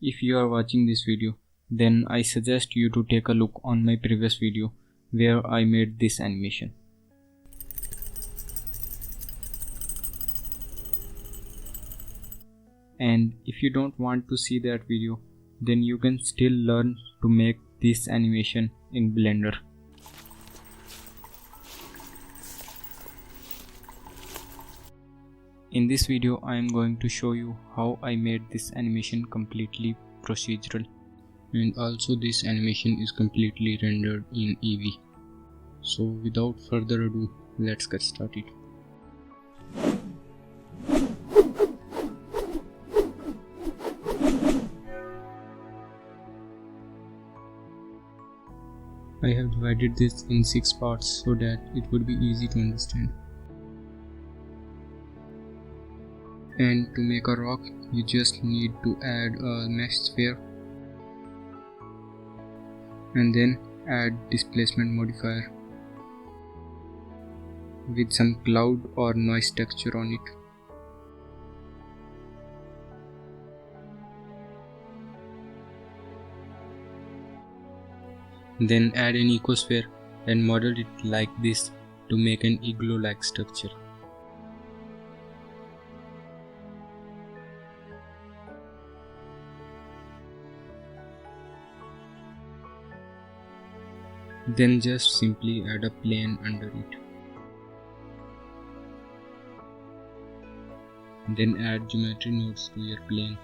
If you are watching this video, then I suggest you to take a look on my previous video where I made this animation. And if you don't want to see that video, then you can still learn to make this animation in Blender. In this video, I am going to show you how I made this animation completely procedural. And also this animation is completely rendered in Eevee. So without further ado, let's get started. I have divided this in 6 parts so that it would be easy to understand. And to make a rock, you just need to add a mesh sphere and then add displacement modifier with some cloud or noise texture on it. Then add an ecosphere and model it like this to make an igloo-like structure. Then just simply add a plane under it. Then add geometry nodes to your plane.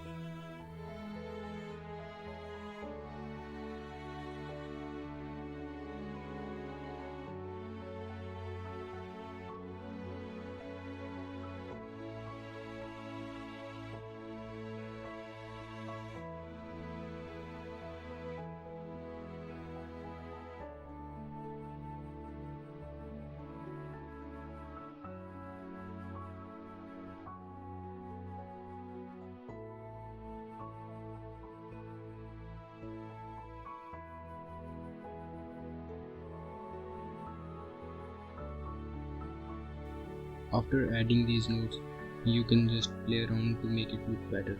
After adding these nodes, you can just play around to make it look better.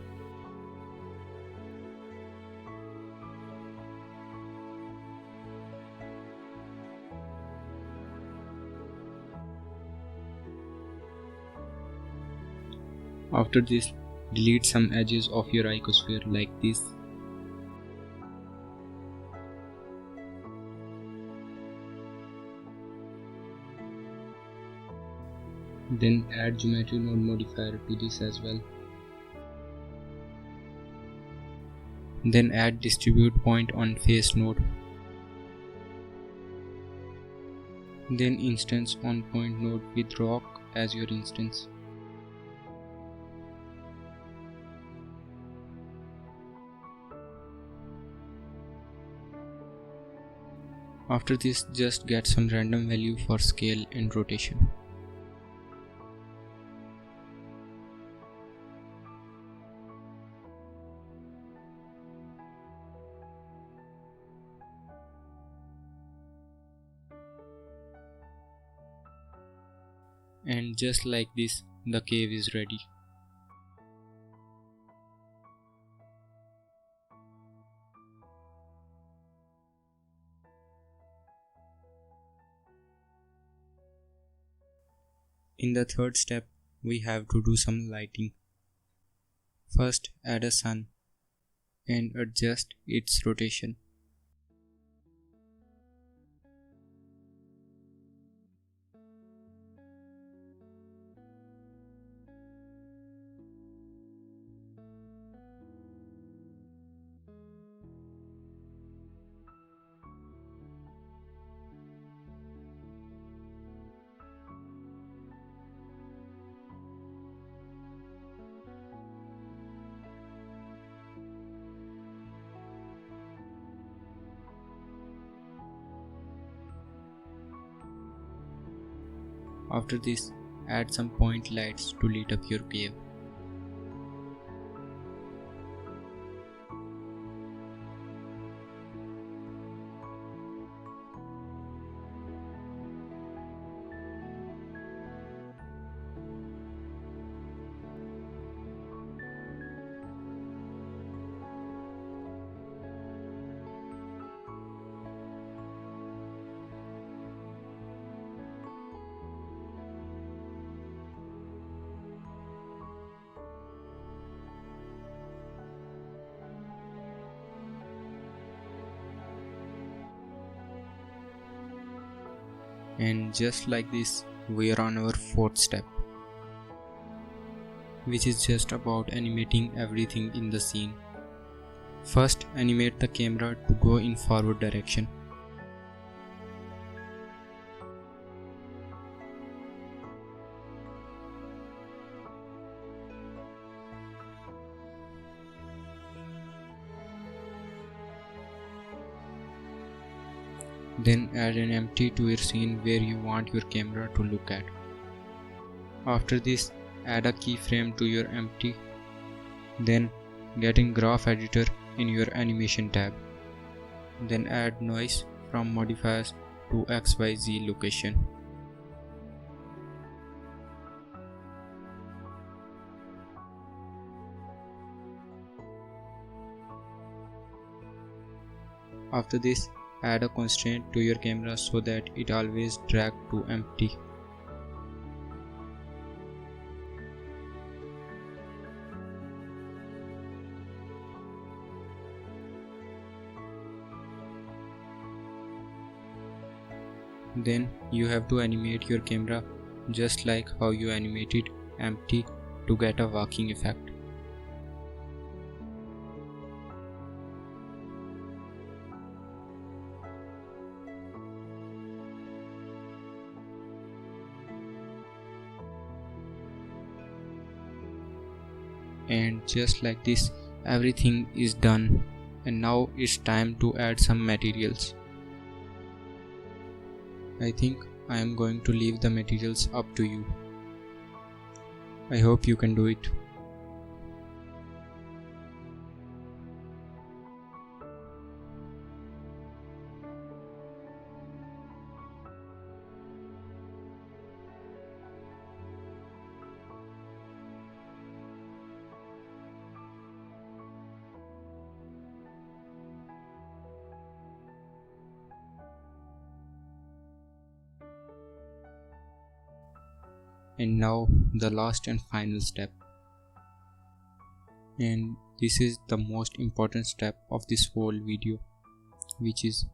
After this, delete some edges of your icosphere like this. Then add geometry node modifier to this as well. Then add distribute point on face node. Then instance on point node with rock as your instance. After this, just get some random value for scale and rotation. And just like this, the cave is ready. In the third step, we have to do some lighting. First, add a sun and adjust its rotation. After this, add some point lights to light up your cave. And just like this, we are on our fourth step, which is just about animating everything in the scene. First, animate the camera to go in forward direction. Then add an empty to your scene where you want your camera to look at. After this, add a keyframe to your empty. Then get in Graph Editor in your Animation tab. Then add noise from modifiers to XYZ location. After this, add a constraint to your camera so that it always drag to empty. Then you have to animate your camera just like how you animated empty to get a walking effect. And just like this, everything is done, and now it's time to add some materials. I think I am going to leave the materials up to you. I hope you can do it. And now the last and final step. And this is the most important step of this whole video, which is